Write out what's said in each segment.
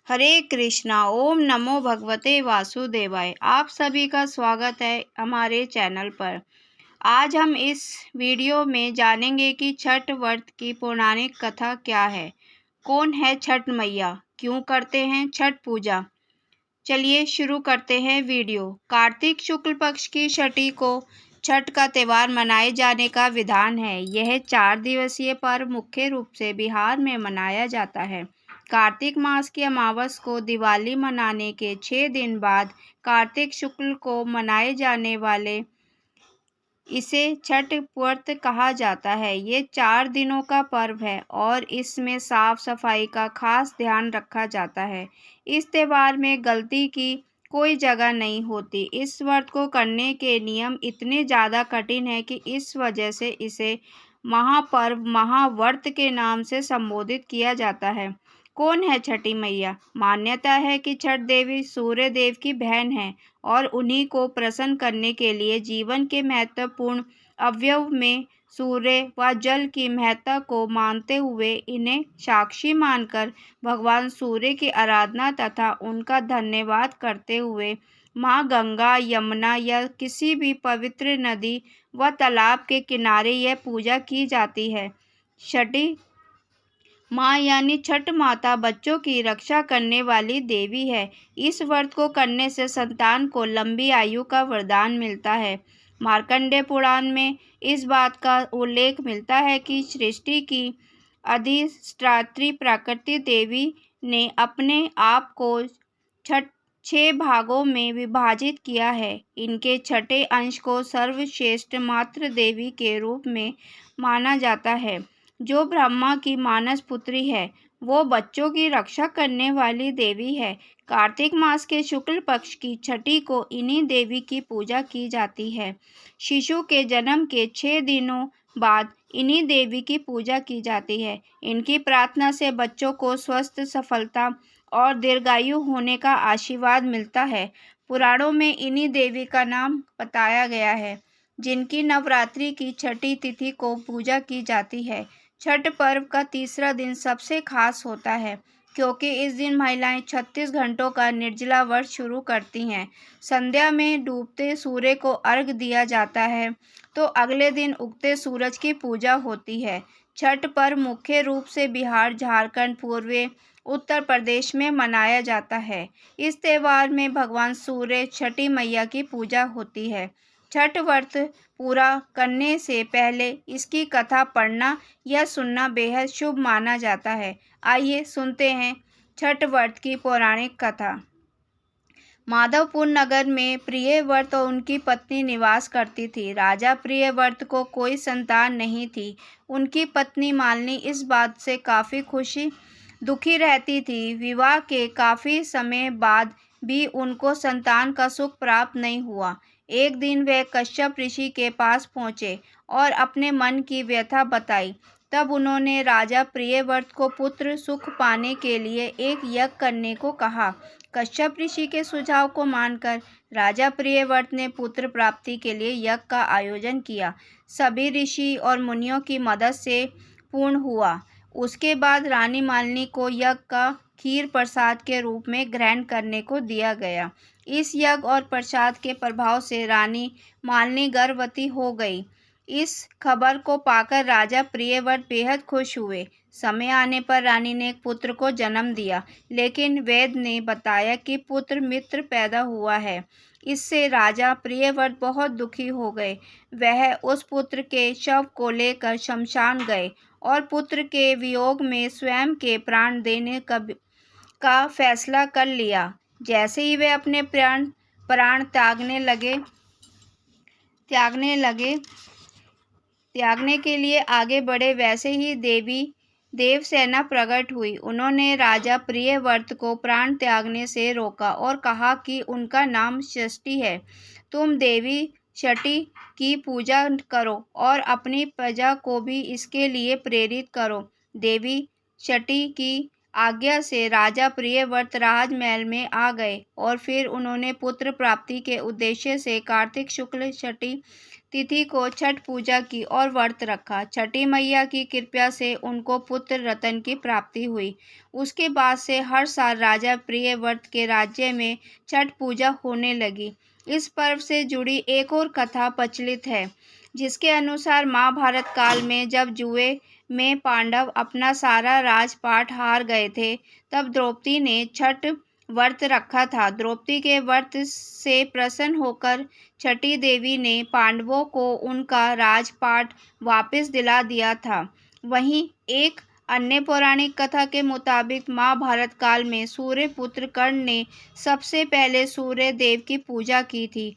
हरे कृष्णा। ओम नमो भगवते वासुदेवाय। आप सभी का स्वागत है हमारे चैनल पर। आज हम इस वीडियो में जानेंगे कि छठ व्रत की पौराणिक कथा क्या है, कौन है छठ मैया, क्यों करते हैं छठ पूजा। चलिए शुरू करते हैं वीडियो। कार्तिक शुक्ल पक्ष की छठी को छठ का त्यौहार मनाए जाने का विधान है। यह 4 दिवसीय पर्व मुख्य रूप से बिहार में मनाया जाता है। कार्तिक मास की अमावस को दिवाली मनाने के 6 दिन बाद कार्तिक शुक्ल को मनाए जाने वाले इसे छठ व्रत कहा जाता है। ये 4 दिनों का पर्व है और इसमें साफ सफाई का खास ध्यान रखा जाता है। इस त्यौहार में गलती की कोई जगह नहीं होती। इस व्रत को करने के नियम इतने ज़्यादा कठिन है कि इस वजह से इसे महापर्व महाव्रत के नाम से संबोधित किया जाता है। कौन है छठी मैया? मान्यता है कि छठ देवी सूर्य देव की बहन है और उन्हीं को प्रसन्न करने के लिए जीवन के महत्वपूर्ण अवयव में सूर्य व जल की महत्ता को मानते हुए इन्हें साक्षी मानकर भगवान सूर्य की आराधना तथा उनका धन्यवाद करते हुए माँ गंगा, यमुना या किसी भी पवित्र नदी व तालाब के किनारे यह पूजा की जाती है। छठी माँ यानी छठ माता बच्चों की रक्षा करने वाली देवी है। इस व्रत को करने से संतान को लंबी आयु का वरदान मिलता है। मार्कंडेय पुराण में इस बात का उल्लेख मिलता है कि सृष्टि की अधिष्ठात्री प्रकृति देवी ने अपने आप को 6 भागों में विभाजित किया है। इनके छठे अंश को सर्वश्रेष्ठ मातृ देवी के रूप में माना जाता है, जो ब्रह्मा की मानस पुत्री है। वो बच्चों की रक्षा करने वाली देवी है। कार्तिक मास के शुक्ल पक्ष की छठी को इन्हीं देवी की पूजा की जाती है। शिशु के जन्म के 6 दिनों बाद इन्हीं देवी की पूजा की जाती है। इनकी प्रार्थना से बच्चों को स्वस्थ, सफलता और दीर्घायु होने का आशीर्वाद मिलता है। पुराणों में इन्हीं देवी का नाम बताया गया है, जिनकी नवरात्रि की छठी तिथि को पूजा की जाती है। छठ पर्व का तीसरा दिन सबसे खास होता है, क्योंकि इस दिन महिलाएं 36 घंटों का निर्जला व्रत शुरू करती हैं। संध्या में डूबते सूर्य को अर्घ दिया जाता है, तो अगले दिन उगते सूरज की पूजा होती है। छठ पर्व मुख्य रूप से बिहार, झारखंड, पूर्वी उत्तर प्रदेश में मनाया जाता है। इस त्यौहार में भगवान सूर्य, छठी मैया की पूजा होती है। छठ व्रत पूरा करने से पहले इसकी कथा पढ़ना या सुनना बेहद शुभ माना जाता है। आइए सुनते हैं छठ व्रत की पौराणिक कथा। माधवपुर नगर में प्रियव्रत और उनकी पत्नी निवास करती थी। राजा प्रियव्रत को कोई संतान नहीं थी। उनकी पत्नी मालिनी इस बात से काफ़ी दुखी रहती थी। विवाह के काफ़ी समय बाद भी उनको संतान का सुख प्राप्त नहीं हुआ। एक दिन वे कश्यप ऋषि के पास पहुँचे और अपने मन की व्यथा बताई। तब उन्होंने राजा प्रियव्रत को पुत्र सुख पाने के लिए एक यज्ञ करने को कहा। कश्यप ऋषि के सुझाव को मानकर राजा प्रियव्रत ने पुत्र प्राप्ति के लिए यज्ञ का आयोजन किया। सभी ऋषि और मुनियों की मदद से पूर्ण हुआ। उसके बाद रानी मालिनी को यज्ञ का खीर प्रसाद के रूप में ग्रहण करने को दिया गया। इस यज्ञ और प्रसाद के प्रभाव से रानी मालिनी गर्भवती हो गई। इस खबर को पाकर राजा प्रियव्रत बेहद खुश हुए। समय आने पर रानी ने एक पुत्र को जन्म दिया, लेकिन वैद्य ने बताया कि पुत्र मित्र पैदा हुआ है। इससे राजा प्रियव्रत बहुत दुखी हो गए। वह उस पुत्र के शव को लेकर शमशान गए और पुत्र के वियोग में स्वयं के प्राण देने का फैसला कर लिया। जैसे ही वे अपने प्राण त्यागने के लिए आगे बढ़े, वैसे ही देवसेना प्रकट हुई। उन्होंने राजा प्रियव्रत को प्राण त्यागने से रोका और कहा कि उनका नाम षष्ठी है। तुम देवी छठी की पूजा करो और अपनी प्रजा को भी इसके लिए प्रेरित करो। देवी छठी की आज्ञा से राजा प्रियव्रत राजमहल में आ गए और फिर उन्होंने पुत्र प्राप्ति के उद्देश्य से कार्तिक शुक्ल छठी तिथि को छठ पूजा की और व्रत रखा। छठी मैया की कृपा से उनको पुत्र रत्न की प्राप्ति हुई। उसके बाद से हर साल राजा प्रियव्रत के राज्य में छठ पूजा होने लगी। इस पर्व से जुड़ी एक और कथा प्रचलित है, जिसके अनुसार महाभारत काल में जब जुए में पांडव अपना सारा राजपाट हार गए थे, तब द्रौपदी ने छठ व्रत रखा था। द्रौपदी के व्रत से प्रसन्न होकर छठी देवी ने पांडवों को उनका राजपाट वापस दिला दिया था। वहीं एक अन्य पौराणिक कथा के मुताबिक महाभारत काल में सूर्य पुत्र कर्ण ने सबसे पहले सूर्य देव की पूजा की थी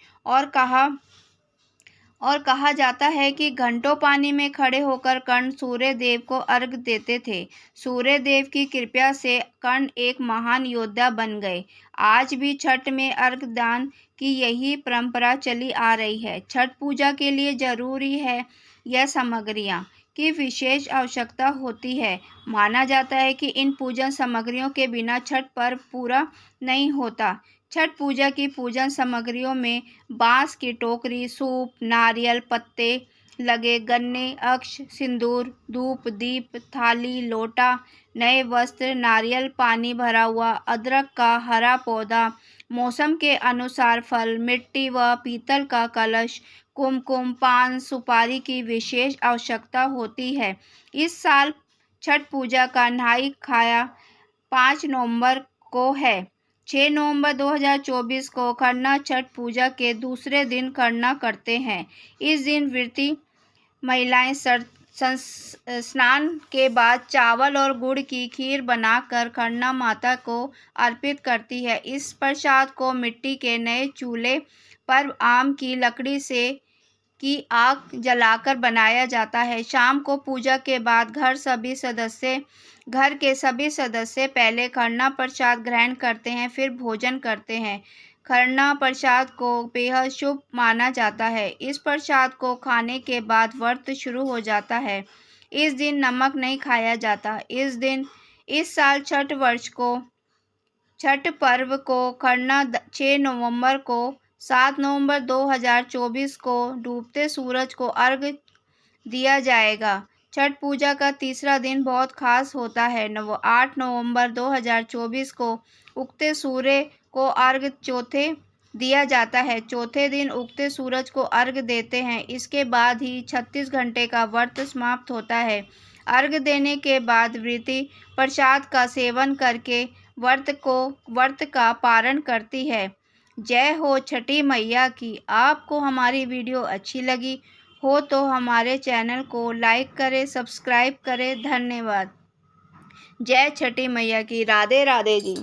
और कहा जाता है कि घंटों पानी में खड़े होकर कर्ण सूर्य देव को अर्घ्य देते थे। सूर्य देव की कृपा से कर्ण एक महान योद्धा बन गए। आज भी छठ में अर्घ्य दान की यही परंपरा चली आ रही है। छठ पूजा के लिए जरूरी है यह सामग्रियाँ की विशेष आवश्यकता होती है। माना जाता है कि इन पूजन सामग्रियों के बिना छठ पर्व पूरा नहीं होता। छठ पूजा की पूजन सामग्रियों में बांस की टोकरी, सूप, नारियल, पत्ते लगे गन्ने, अक्ष, सिंदूर, धूप, दीप, थाली, लोटा, नए वस्त्र, नारियल पानी भरा हुआ, अदरक का हरा पौधा, मौसम के अनुसार फल, मिट्टी व पीतल का कलश, कुमकुम, पान, सुपारी की विशेष आवश्यकता होती है। इस साल छठ पूजा का नहाय खाया 5 नवंबर को है। 6 नवंबर 2024 को खरना छठ पूजा के दूसरे दिन खरना करते हैं। इस दिन व्रती महिलाएं स्नान के बाद चावल और गुड़ की खीर बनाकर खरना माता को अर्पित करती है। इस प्रसाद को मिट्टी के नए चूल्हे पर आम की लकड़ी से की आग जलाकर बनाया जाता है। शाम को पूजा के बाद घर के सभी सदस्य पहले खरना प्रसाद ग्रहण करते हैं, फिर भोजन करते हैं। खरना प्रसाद को बेहद शुभ माना जाता है। इस प्रसाद को खाने के बाद व्रत शुरू हो जाता है। इस दिन नमक नहीं खाया जाता। इस साल छठ पर्व को खरना 6 नवंबर को 7 नवंबर 2024 को डूबते सूरज को अर्घ्य दिया जाएगा। छठ पूजा का तीसरा दिन बहुत खास होता है। 8 नवंबर 2024 को उगते सूर्य को अर्घ्य दिया जाता है। चौथे दिन उगते सूरज को अर्घ्य देते हैं। इसके बाद ही 36 घंटे का व्रत समाप्त होता है। अर्घ्य देने के बाद व्रती प्रसाद का सेवन करके व्रत का पारण करती है। जय हो छठी मैया की। आपको हमारी वीडियो अच्छी लगी हो तो हमारे चैनल को लाइक करें, सब्सक्राइब करें। धन्यवाद। जय छठी मैया की। राधे राधे जी।